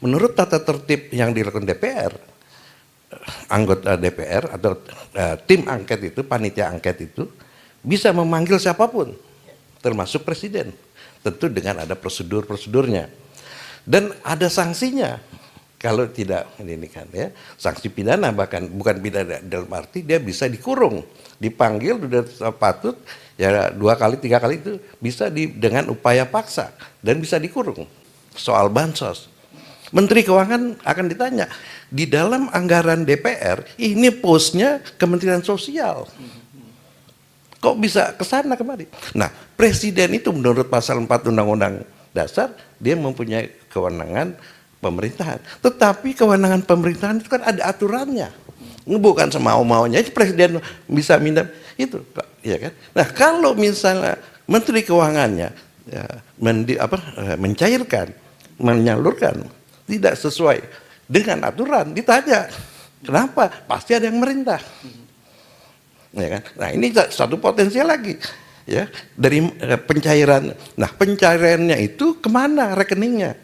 menurut tata tertib yang dilakukan DPR, anggota DPR atau tim angket itu, panitia angket itu bisa memanggil siapapun, termasuk presiden, tentu dengan ada prosedurnya dan ada sanksinya kalau tidak ini kan ya, sanksi pidana, bahkan bukan pidana dalam arti dia bisa dikurung, dipanggil sudah patut ya 2 kali 3 kali itu bisa dengan upaya paksa dan bisa dikurung. Soal bansos, Menteri Keuangan akan ditanya, di dalam anggaran DPR, ini posnya Kementerian Sosial. Kok bisa ke sana kemari? Nah, Presiden itu menurut pasal 4 Undang-Undang Dasar, dia mempunyai kewenangan pemerintahan. Tetapi kewenangan pemerintahan itu kan ada aturannya. Bukan semau-maunya, Presiden bisa minta itu. Ya kan? Nah, kalau misalnya Menteri Keuangannya ya, mencairkan, menyalurkan tidak sesuai dengan aturan, ditanya kenapa, pasti ada yang merintah, ya kan? Nah ini satu potensial lagi ya dari pencairan. Nah pencairannya itu kemana rekeningnya,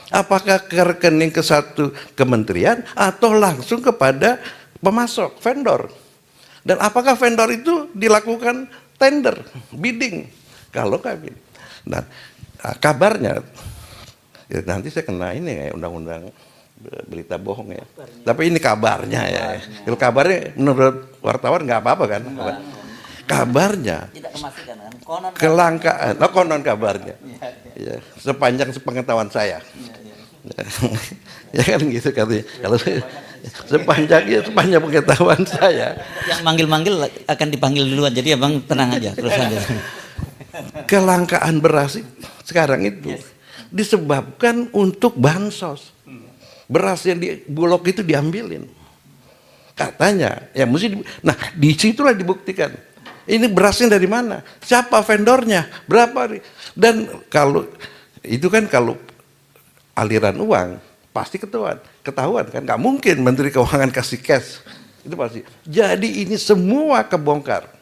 apakah ke rekening ke satu kementerian atau langsung kepada pemasok vendor, dan apakah vendor itu dilakukan tender bidding kalau kayak gini. Nah kabarnya ya, nanti saya kena ini kayak undang-undang berita bohong ya. Tapi ini kabarnya ya. Kalau kabarnya menurut wartawan nggak apa-apa kan? Kabarnya. Tidak memastikan kan? Kelangkaan. Oh, konon kabarnya. Ya, sepanjang sepengetahuan saya. Ya kan gitu katanya. Kalau sepanjang pengetahuan saya. Yang manggil-manggil akan dipanggil duluan. Jadi abang tenang aja terus aja. Kelangkaan beras sekarang itu disebabkan untuk bansos. Beras yang di Bulog itu diambilin. Katanya, ya mesti nah disitulah dibuktikan. Ini berasnya dari mana? Siapa vendornya? Berapa? Dan kalau itu kan kalau aliran uang pasti ketahuan kan, nggak mungkin Menteri Keuangan kasih cash. Itu pasti. Jadi ini semua kebongkar.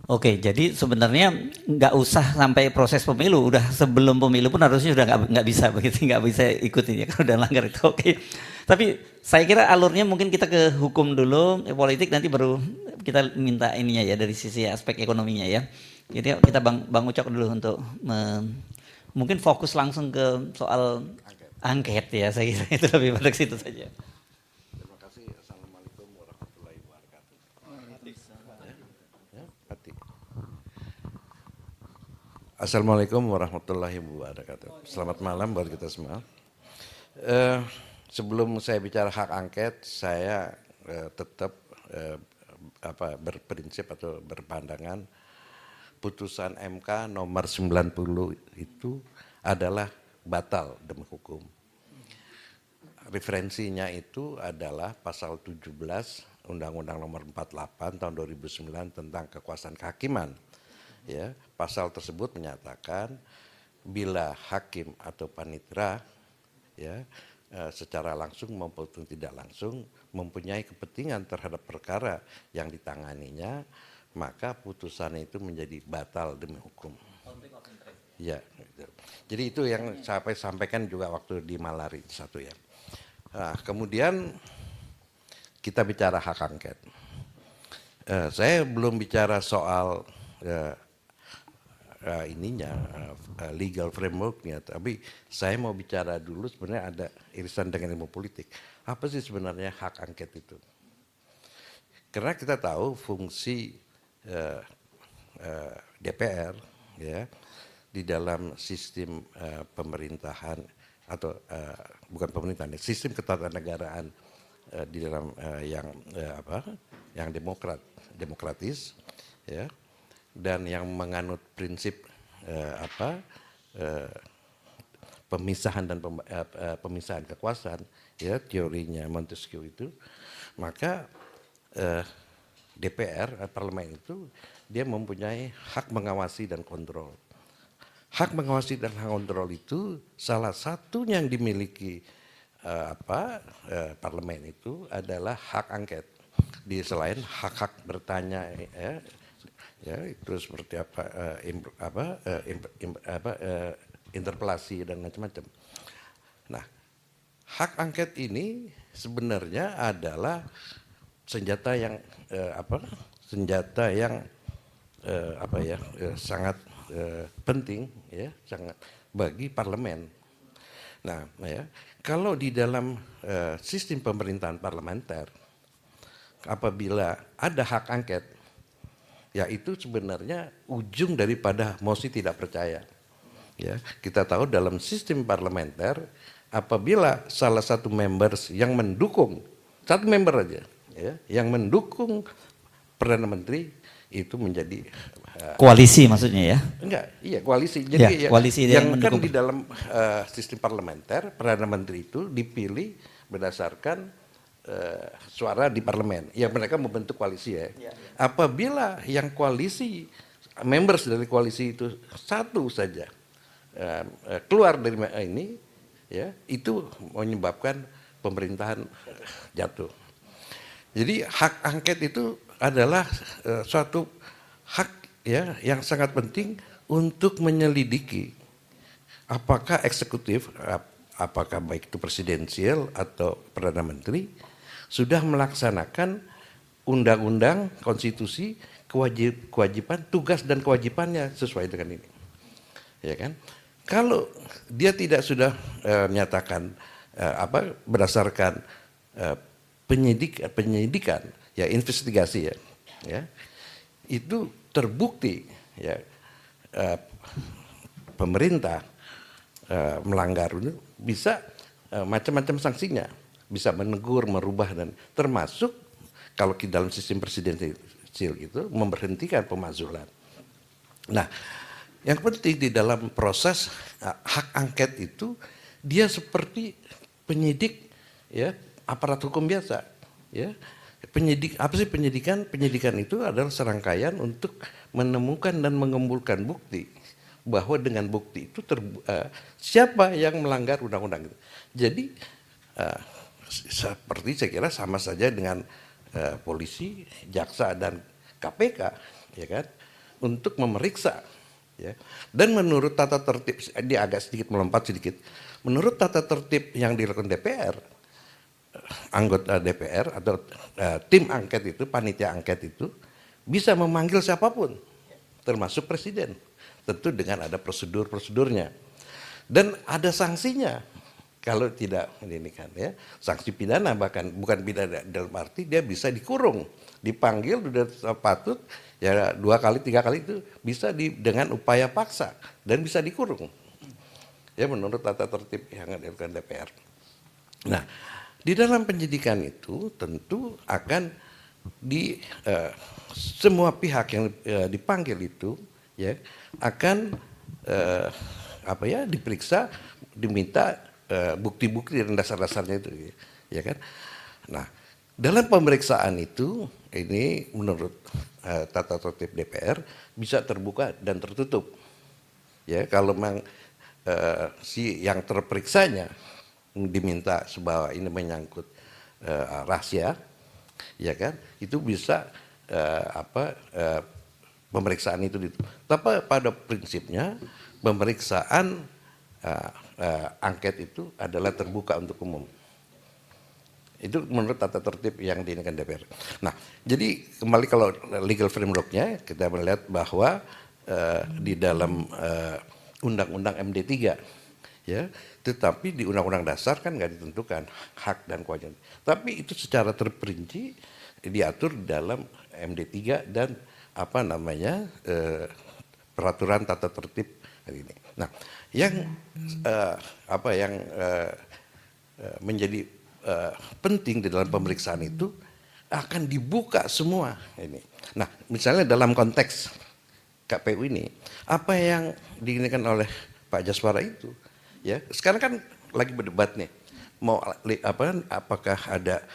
Oke, jadi sebenarnya nggak usah sampai proses pemilu, udah sebelum pemilu pun harusnya sudah nggak bisa begitu, nggak bisa ikutin ya kalau udah langgar itu. Oke, tapi saya kira alurnya mungkin kita ke hukum dulu, politik nanti baru kita minta ininya ya dari sisi aspek ekonominya ya. Jadi kita bang Ucok dulu untuk mungkin fokus langsung ke soal angket ya, saya kira itu lebih pada ke situ saja. Assalamualaikum warahmatullahi wabarakatuh. Selamat malam buat kita semua. Sebelum saya bicara hak angket, saya tetap berprinsip atau berpandangan putusan MK nomor 90 itu adalah batal demi hukum. Referensinya itu adalah pasal 17 Undang-Undang nomor 48 tahun 2009 tentang kekuasaan kehakiman. Ya, pasal tersebut menyatakan bila hakim atau panitera ya secara langsung maupun tidak langsung mempunyai kepentingan terhadap perkara yang ditanganinya, maka putusan itu menjadi batal demi hukum. Ya, gitu. Jadi itu yang saya sampaikan juga waktu di Malari satu ya. Nah, kemudian kita bicara hak angket. Saya belum bicara soal legal frameworknya, tapi saya mau bicara dulu sebenarnya ada irisan dengan ilmu politik. Apa sih sebenarnya hak angket itu? Karena kita tahu fungsi DPR ya di dalam sistem pemerintahan atau bukan pemerintahan, sistem ketatanegaraan di dalam yang demokratis ya. Dan yang menganut prinsip pemisahan dan pemisahan kekuasaan ya, teorinya Montesquieu itu, maka DPR parlemen itu dia mempunyai hak mengawasi dan kontrol. Hak mengawasi dan hak kontrol itu salah satu yang dimiliki parlemen itu adalah hak angket. di selain hak-hak bertanya, ya itu seperti apa, interpelasi dan macam-macam. Nah, hak angket ini sebenarnya adalah senjata yang sangat penting, ya, sangat bagi parlemen. Nah, ya, kalau di dalam sistem pemerintahan parlementer, apabila ada hak angket, ya itu sebenarnya ujung daripada mosi tidak percaya. Ya, kita tahu dalam sistem parlementer, apabila salah satu members yang mendukung, satu member aja, ya, yang mendukung Perdana Menteri itu menjadi koalisi maksudnya ya? Enggak, iya koalisi. Jadi ya, koalisi yang kan mendukung. di dalam sistem parlementer, Perdana Menteri itu dipilih berdasarkan suara di parlemen. Yang mereka membentuk koalisi ya. Apabila yang koalisi, members dari koalisi itu satu saja keluar dari ini, ya itu menyebabkan pemerintahan jatuh. Jadi hak angket itu adalah suatu hak, ya, yang sangat penting untuk menyelidiki apakah eksekutif, apakah baik itu presidensial atau Perdana Menteri sudah melaksanakan undang-undang, konstitusi, kewajiban, tugas dan kewajibannya sesuai dengan ini, ya kan? Kalau dia tidak sudah menyatakan berdasarkan penyidikan, ya investigasi, ya itu terbukti, ya pemerintah melanggar itu bisa macam-macam sanksinya, bisa menegur, merubah, dan termasuk kalau di dalam sistem presidensial itu memberhentikan pemakzulan. Nah, yang penting di dalam proses hak angket itu dia seperti penyidik, ya, aparat hukum biasa, ya. Penyidik, apa sih penyidikan? Penyidikan itu adalah serangkaian untuk menemukan dan mengumpulkan bukti bahwa dengan bukti itu siapa yang melanggar undang-undang itu. Jadi seperti saya kira sama saja dengan polisi, jaksa dan KPK, ya kan, untuk memeriksa, ya. Dan menurut tata tertib, dia agak sedikit melompat sedikit. Menurut tata tertib yang dilakukan DPR, anggota DPR atau tim angket itu, panitia angket itu bisa memanggil siapapun, termasuk presiden, tentu dengan ada prosedurnya dan ada sanksinya kalau tidak ini kan, ya, sanksi pidana, bahkan bukan pidana dalam arti dia bisa dikurung, dipanggil sudah patut, ya 2 kali 3 kali itu bisa dengan upaya paksa dan bisa dikurung, ya, menurut tata tertib yang dilakukan DPR. Nah, di dalam penyidikan itu tentu akan semua pihak yang dipanggil itu, ya, akan diperiksa, diminta bukti-bukti dan dasar-dasarnya itu, ya kan. Nah, dalam pemeriksaan itu ini menurut tata tertib DPR bisa terbuka dan tertutup, ya, kalau memang si yang terperiksanya diminta bahwa ini menyangkut rahasia, ya kan, itu bisa pemeriksaan itu tapi pada prinsipnya pemeriksaan angket itu adalah terbuka untuk umum. Itu menurut tata tertib yang diinginkan DPR. Nah, jadi kembali kalau legal frameworknya kita melihat bahwa di dalam undang-undang MD3, ya, tetapi di undang-undang dasar kan nggak ditentukan hak dan kewajiban. Tapi itu secara terperinci diatur di dalam MD3 dan peraturan tata tertib hari ini. Nah, yang menjadi penting di dalam pemeriksaan itu akan dibuka semua ini. Nah, misalnya dalam konteks KPU ini, apa yang diinginkan oleh Pak Jaswara itu, ya, sekarang kan lagi berdebat nih, mau apakah ada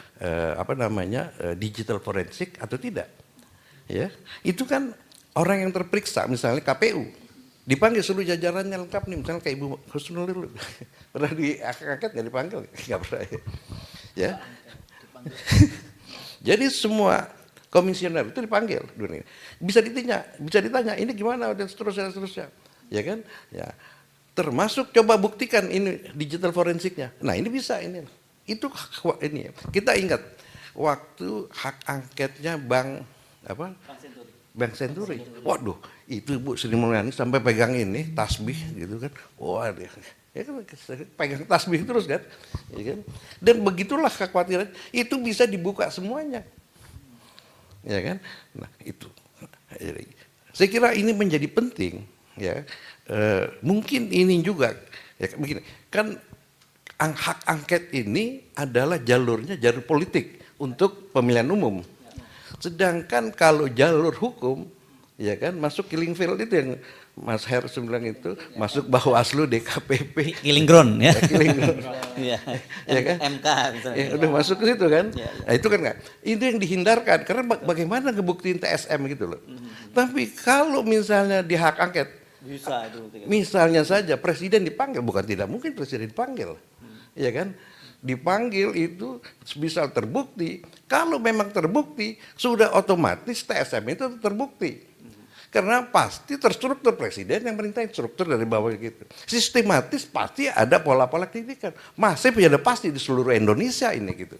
digital forensik atau tidak, ya. Itu kan orang yang terperiksa, misalnya KPU, dipanggil seluruh jajarannya lengkap nih, misalnya kayak Ibu Husnul dulu, pernah diangkat nggak dipanggil? Nggak pernah, ya. Jadi semua komisioner itu dipanggil dunia. Bisa ditanya ini gimana dan seterusnya. Ya kan? Ya. Termasuk coba buktikan ini digital forensiknya. Nah, ini bisa ini. Itu ini. Kita ingat waktu hak angketnya Bank Senturi. Waduh, itu Bu Sri Mulyani sampai pegang ini tasbih gitu kan. Wah, dia ya kan pegang tasbih terus kan. Ya kan? Dan begitulah kekhawatiran itu bisa dibuka semuanya. Ya kan? Nah, itu. Saya kira ini menjadi penting ya. Mungkin ini juga ya begini. Kan hak angket ini adalah jalurnya jalur politik untuk pemilihan umum. Sedangkan kalau jalur hukum, ya kan masuk killing field itu yang Mas Heru bilang itu, masuk Bawaslu, DKPP, killing ground ya. Killing ground. Iya. Ya kan? MK misalnya. Ya, udah masuk ke situ kan? Ya. Nah, itu kan enggak. Itu yang dihindarkan karena bagaimana ngebuktiin TSM gitu loh. Tapi kalau misalnya di hak angket, Bisa itu. misalnya saja presiden dipanggil, bukan tidak mungkin presiden dipanggil. Ya kan? Dipanggil itu bisa terbukti. Kalau memang terbukti, sudah otomatis TSM itu terbukti. Karena pasti terstruktur presiden yang merintahin struktur dari bawah gitu. Sistematis pasti ada pola-pola kritikan. Masih ada pasti di seluruh Indonesia ini gitu.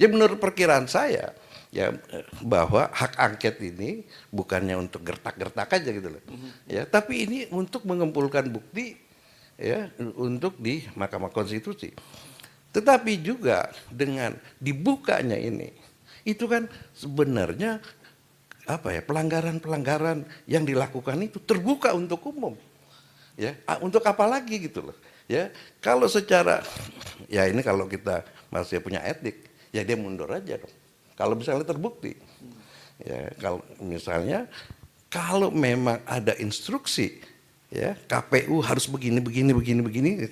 Jadi menurut perkiraan saya, ya bahwa hak angket ini bukannya untuk gertak-gertak aja gitu loh. Ya, tapi ini untuk mengumpulkan bukti ya untuk di Mahkamah Konstitusi. Tetapi juga dengan dibukanya ini, itu kan sebenarnya apa ya pelanggaran-pelanggaran yang dilakukan itu terbuka untuk umum, ya untuk apa lagi gitu loh, ya kalau secara ya ini kalau kita masih punya etik, ya dia mundur aja dong. Kalau misalnya terbukti, ya kalau misalnya kalau memang ada instruksi. Ya, KPU harus begini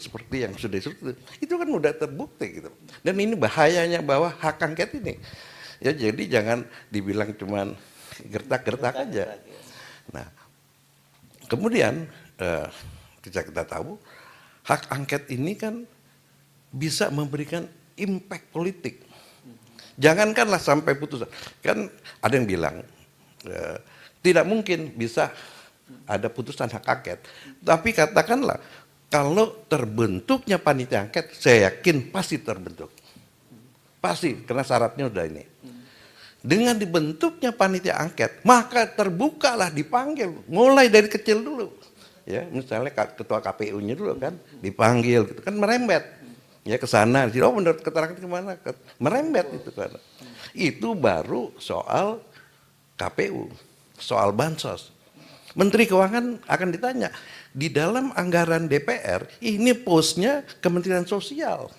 seperti yang sudah disebut itu kan udah terbukti gitu. Dan ini bahayanya bahwa hak angket ini. Ya jadi jangan dibilang cuman gertak-gertak aja. Nah, kemudian kita tahu hak angket ini kan bisa memberikan impact politik. Jangankanlah sampai putusan. Kan ada yang bilang tidak mungkin bisa ada putusan hak angket. Tapi katakanlah kalau terbentuknya panitia angket, saya yakin pasti terbentuk. Pasti, karena syaratnya udah ini. Dengan dibentuknya panitia angket, maka terbukalah dipanggil, mulai dari kecil dulu. Ya, misalnya ketua KPU-nya dulu kan dipanggil gitu kan merembet. Ya ke sana, oh menurut keterangan kemana? Merembet itu kan. Itu baru soal KPU, soal bansos. Menteri Keuangan akan ditanya, di dalam anggaran DPR, ini posnya Kementerian Sosial.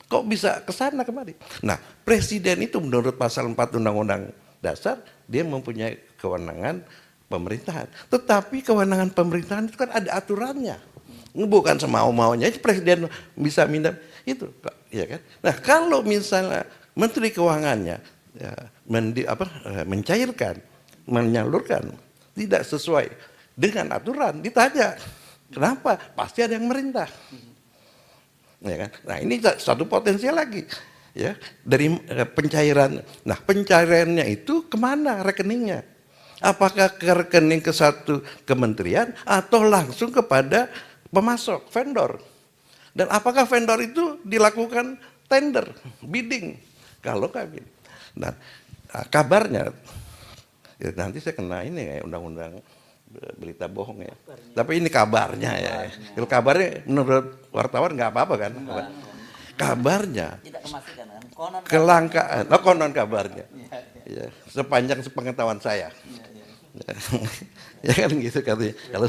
Kok bisa ke sana kemari? Nah, Presiden itu menurut pasal 4 Undang-Undang Dasar, dia mempunyai kewenangan pemerintahan. Tetapi kewenangan pemerintahan itu kan ada aturannya. Bukan semau-maunya, Presiden bisa minta itu. Ya kan? Nah, kalau misalnya Menteri Keuangannya ya, mencairkan, menyalurkan, tidak sesuai dengan aturan, ditanya kenapa? Pasti ada yang merintah, ya kan? Nah ini satu potensi lagi, ya dari pencairan. Nah pencairannya itu kemana rekeningnya? Apakah ke rekening ke satu kementerian atau langsung kepada pemasok vendor? Dan apakah vendor itu dilakukan tender, bidding? Kalau kami, nah kabarnya. Ya, nanti saya kena ini kayak undang-undang berita bohong ya. Tapi ini kabarnya ya. Kalau kabarnya menurut wartawan nggak apa-apa kan? Kabarnya. Kelangkaan. Oh, konon kabarnya. Ya, sepanjang sepengetahuan saya. Ya kan gitu katanya. Kalau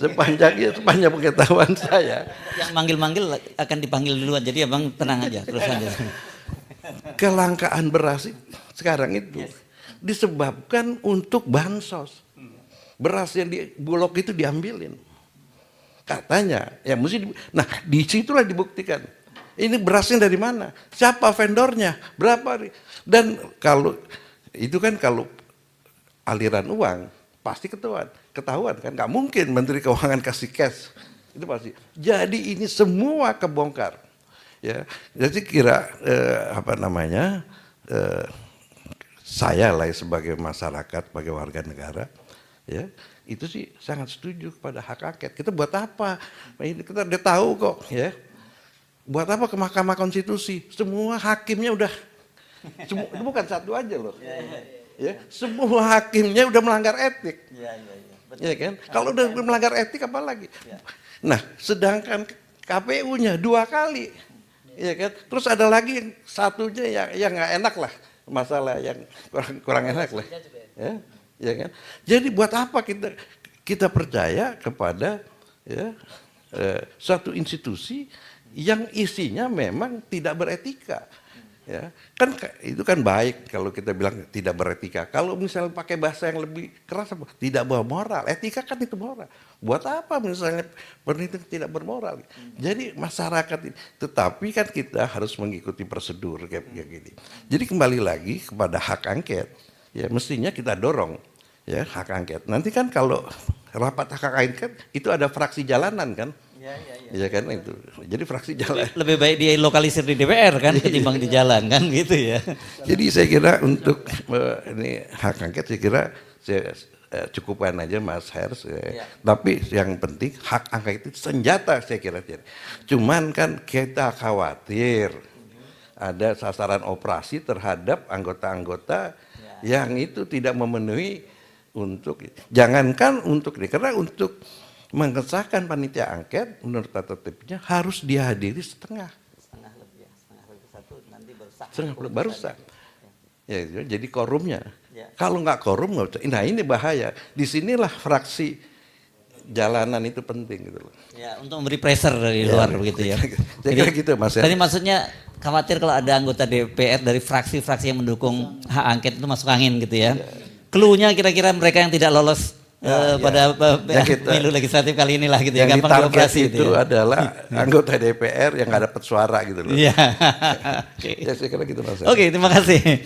sepanjang pengetahuan saya. Yang manggil-manggil akan dipanggil duluan. Jadi abang tenang aja, terus aja. Kelangkaan beras sekarang itu. Disebabkan untuk bansos. Beras yang di Bulog itu diambilin. Katanya, ya mesti nah disitulah dibuktikan. Ini berasnya dari mana? Siapa vendornya? Berapa? Dan kalau itu kan kalau aliran uang pasti ketahuan kan? Nggak mungkin Menteri Keuangan kasih cash. Itu pasti. Jadi ini semua kebongkar. Ya, jadi kira saya lah sebagai masyarakat, sebagai warga negara, ya itu sih sangat setuju kepada hak angket. Kita buat apa? Ini kita udah tahu kok, ya. Buat apa ke Mahkamah Konstitusi? Semua hakimnya udah, itu bukan satu aja loh. Ya, semua hakimnya udah melanggar etik. Ya kan? Kalau udah melanggar etik apa lagi? Nah, sedangkan KPU-nya 2 kali. Ya kan? Terus ada lagi yang satunya yang nggak enak lah, masalah yang kurang enak lah. Ya kan? Jadi buat apa kita percaya kepada ya, suatu institusi yang isinya memang tidak beretika? Ya, kan itu kan baik kalau kita bilang tidak beretika. Kalau misalnya pakai bahasa yang lebih keras, tidak bermoral. Etika kan itu moral. Buat apa misalnya peneliti tidak bermoral? Jadi masyarakat, tetapi kan kita harus mengikuti prosedur kayak gini. Jadi kembali lagi kepada hak angket, ya mestinya kita dorong ya hak angket. Nanti kan kalau rapat hak angket itu ada fraksi jalanan kan? Iya kan itu. Jadi fraksi jalan. Lebih baik dia lokalisir di DPR kan ketimbang di jalan kan gitu ya. Jadi saya kira untuk ini hak angket saya kira saya cukupkan aja Mas Hers. Tapi yang penting hak angket itu senjata saya kira. Cuman kan kita khawatir ada sasaran operasi terhadap anggota-anggota yang itu tidak memenuhi untuk jangankan untuk karena untuk mengesahkan panitia angket menurut tata tertibnya harus dihadiri setengah lebih satu nanti baru sah. Ya, jadi korumnya. Kalau nggak korum nggak usah. Nah ini bahaya. Disinilah fraksi jalanan itu penting gitu loh. Ya untuk memberi pressure dari luar begitu ya. Jadi gitu Mas. Tadi maksudnya khawatir kalau ada anggota DPR dari fraksi-fraksi yang mendukung hak angket itu masuk angin gitu ya. Clue-nya kira-kira mereka yang tidak lolos pada pemilu legislatif kali inilah gitu ya, gampang dioperasi itu ya. Adalah anggota DPR yang nggak dapat suara gitu loh. Iya. Ya saya kira gitu Mas. Oke, terima kasih.